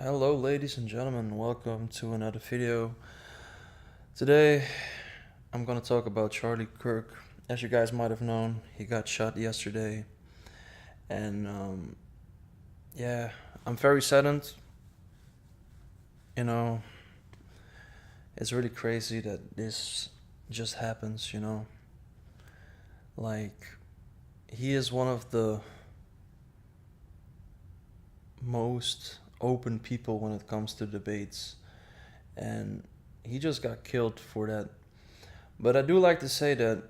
Hello, ladies and gentlemen. Welcome to another video. Today, I'm gonna talk about Charlie Kirk. As you guys might have known, he got shot yesterday, and yeah, I'm very saddened. You know, it's really crazy that this just happens. Like he is one of the most open people when it comes to debates, and he just got killed for that. But I do like to say that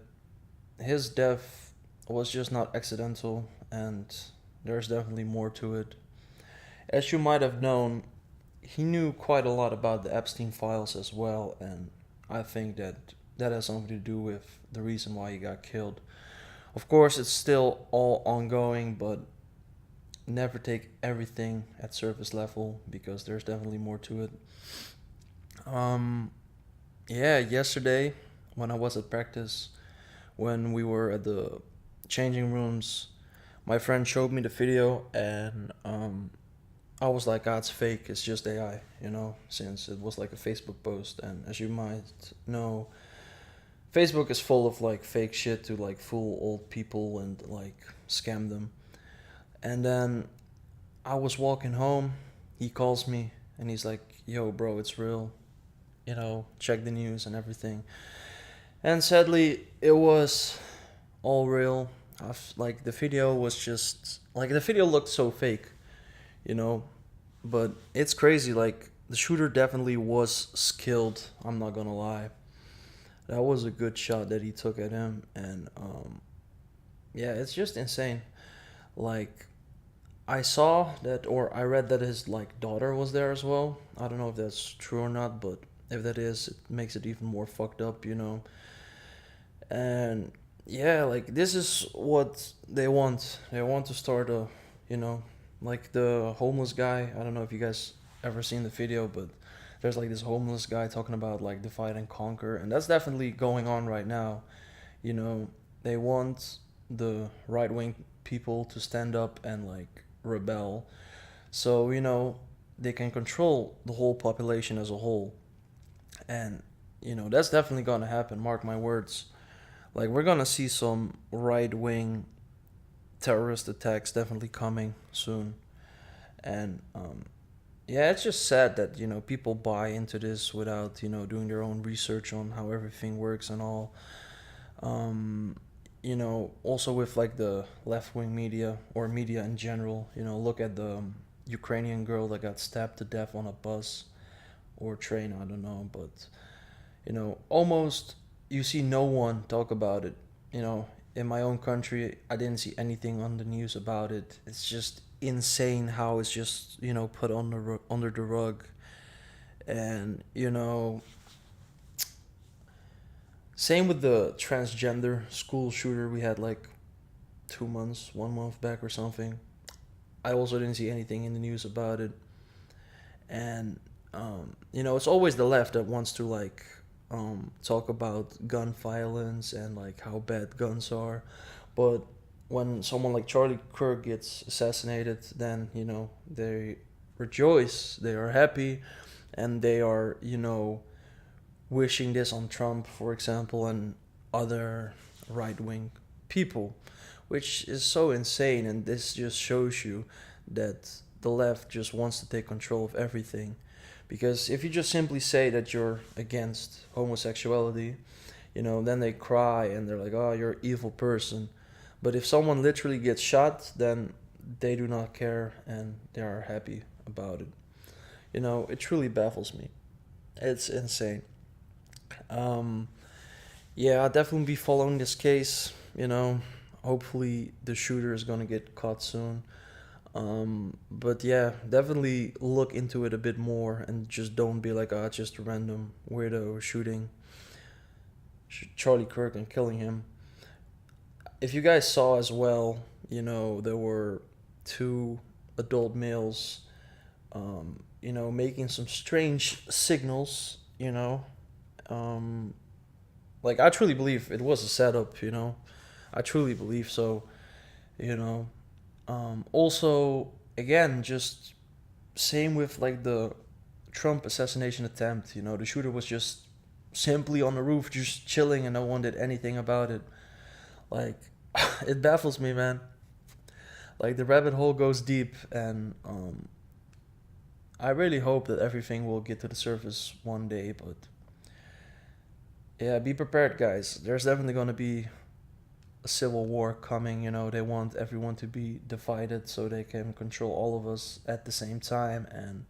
his death was just not accidental, and there's definitely more to it. As you might have known, he knew quite a lot about the Epstein files as well, and I think that has something to do with the reason why he got killed. Of course, it's still all ongoing, but never take everything at surface level because there's definitely more to it. Um, yeah, yesterday when I was at practice, when we were at the changing rooms, my friend showed me the video, and I was like, "Ah, it's fake. It's just AI," since it was like a Facebook post, and as you might know, Facebook is full of like fake shit to like fool old people and like scam them. And then I was walking home, he calls me and he's like, "Yo, bro, it's real. Check the news and everything." And sadly, it was all real. Like the video was just like the video looked so fake, you know. But it's crazy. Like the shooter definitely was skilled. I'm not gonna lie. That was a good shot that he took at him, and yeah, it's just insane. Like I saw that, or I read that his like daughter was there as well. I don't know if that's true or not, but if that is, it makes it even more fucked up. And yeah, like this is what they want. They want to start a, you know, like the homeless guy. I don't know if you guys ever seen the video, but there's like this homeless guy talking about like divide and conquer, and that's definitely going on right now. You know, they want the right wing people to stand up and like rebel, so they can control the whole population as a whole, and that's definitely gonna happen. Mark my words. Like we're gonna see some right wing terrorist attacks definitely coming soon, and yeah, it's just sad that people buy into this without doing their own research on how everything works and all. Um, also with like the left wing media or media in general. Look at the Ukrainian girl that got stabbed to death on a bus or train. I don't know, but almost you see no one talk about it. In my own country, I didn't see anything on the news about it. It's just insane how it's just put on under the rug, and same with the transgender school shooter we had like 2 months, 1 month back or something. I also didn't see anything in the news about it, and it's always the left that wants to like talk about gun violence and like how bad guns are, but when someone like Charlie Kirk gets assassinated, then they rejoice, they are happy, and they are wishing this on Trump, for example, and other right wing people, which is so insane. And this just shows you that the left just wants to take control of everything. Because if you just simply say that you're against homosexuality, then they cry and they're like, "Oh, you're an evil person." But if someone literally gets shot, then they do not care and they are happy about it. It truly baffles me. It's insane. Um, yeah, I'll definitely be following this case. Hopefully the shooter is gonna get caught soon. But yeah, definitely look into it a bit more and just don't be like, "Ah, it's just a random weirdo shooting Charlie Kirk and killing him." If you guys saw as well, there were two adult males, making some strange signals. Um, like I truly believe it was a setup. I truly believe so. Also, again, just same with like the Trump assassination attempt. You know, the shooter was just simply on the roof, just chilling, and no one did anything about it. Like, it baffles me, man. Like the rabbit hole goes deep, and I really hope that everything will get to the surface one day. But yeah, be prepared, guys. There's definitely gonna be a civil war coming. You know, they want everyone to be divided so they can control all of us at the same time. And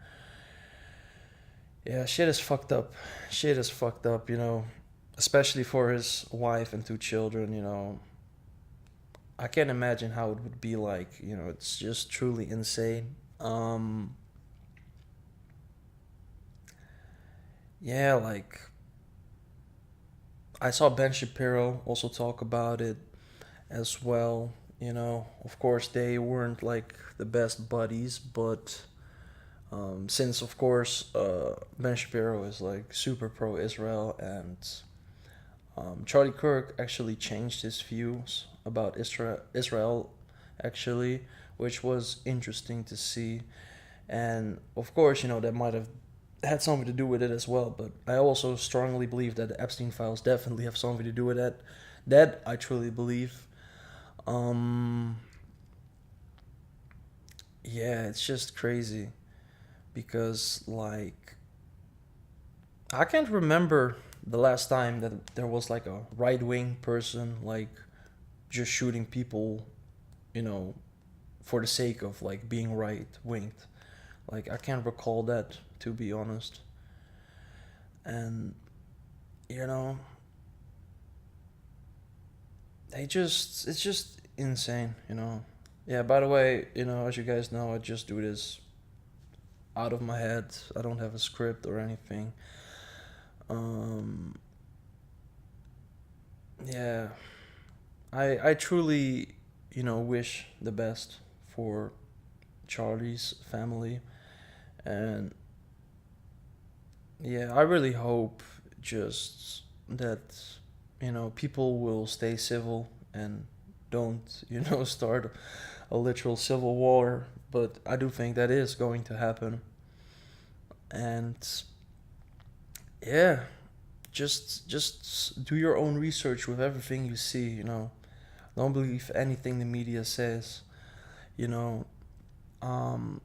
yeah, shit is fucked up. Shit is fucked up. You know, especially for his wife and two children. You know, I can't imagine how it would be like. You know, it's just truly insane. Yeah, like I saw Ben Shapiro also talk about it as well. You know, of course they weren't like the best buddies, but since of course Ben Shapiro is like super pro Israel, and Charlie Kirk actually changed his views about Israel actually, which was interesting to see. And of course, you know, that might have had something to do with it as well. But I also strongly believe that the Epstein files definitely have something to do with that. That I truly believe. Um, yeah, it's just crazy because like I can't remember the last time that there was like a right wing person like just shooting people, you know, for the sake of like being right winged. Like I can't recall that, to be honest. And you know, they just it's just insane, you know. Yeah, by the way, you know, as you guys know, I just do this out of my head. I don't have a script or anything. Um yeah, I truly, you know, wish the best for Charlie's family, and yeah, I really hope just that, you know, people will stay civil and don't, you know, start a literal civil war. But I do think that is going to happen. And yeah, just do your own research with everything you see, you know. Don't believe anything the media says, you know. Um,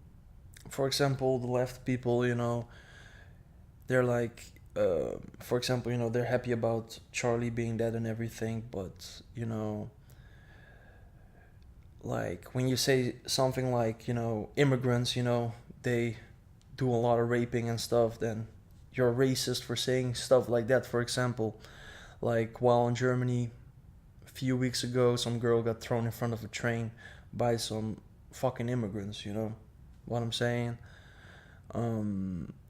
for example, the left people, you know, they're like for example, you know, they're happy about Charlie being dead and everything, but you know, like when you say something like, you know, immigrants, you know, they do a lot of raping and stuff, then you're racist for saying stuff like that. For example, like while in Germany a few weeks ago, some girl got thrown in front of a train by some fucking immigrants, you know what I'm saying?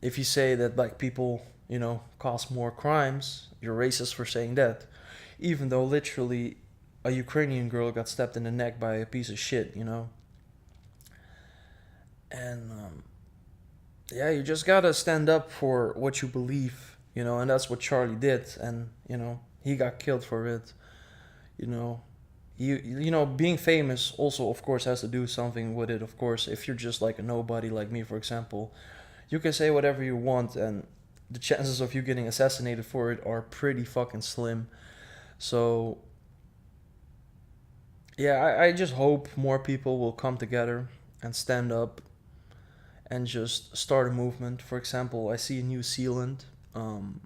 If you say that black people, you know, cause more crimes, you're racist for saying that. Even though literally a Ukrainian girl got stabbed in the neck by a piece of shit, you know? And yeah, you just gotta stand up for what you believe, you know, and that's what Charlie did. And, you know, he got killed for it, you know. You know, being famous also, of course, has to do something with it, of course. If you're just like a nobody like me, for example, you can say whatever you want, and the chances of you getting assassinated for it are pretty fucking slim. So yeah, I just hope more people will come together and stand up and just start a movement. For example, I see New Zealand, um,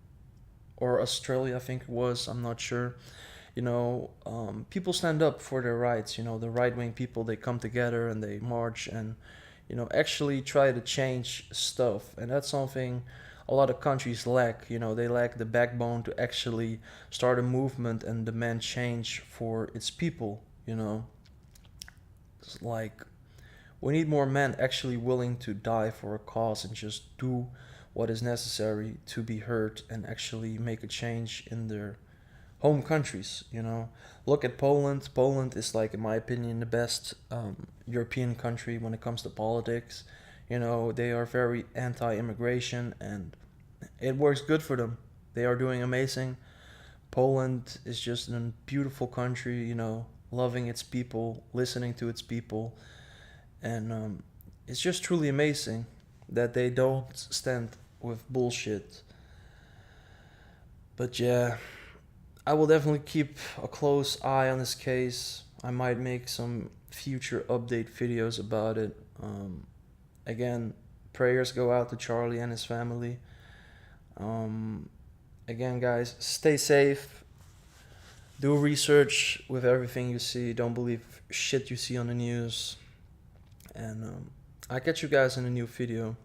or Australia, I think it was. I'm not sure. You know, people stand up for their rights. You know, the right wing people, they come together and they march and, you know, actually try to change stuff. And that's something a lot of countries lack. You know, they lack the backbone to actually start a movement and demand change for its people. You know, it's like we need more men actually willing to die for a cause and just do what is necessary to be heard and actually make a change in their home countries. You know, look at Poland. Poland is like, in my opinion, the best European country when it comes to politics. You know, they are very anti-immigration and it works good for them. They are doing amazing. Poland is just a beautiful country, you know, loving its people, listening to its people, and it's just truly amazing. that they don't stand with bullshit. But yeah, I will definitely keep a close eye on this case. I might make some future update videos about it. Again, prayers go out to Charlie and his family. Again, guys, stay safe. Do research with everything you see. Don't believe shit you see on the news. And I'll catch you guys in a new video.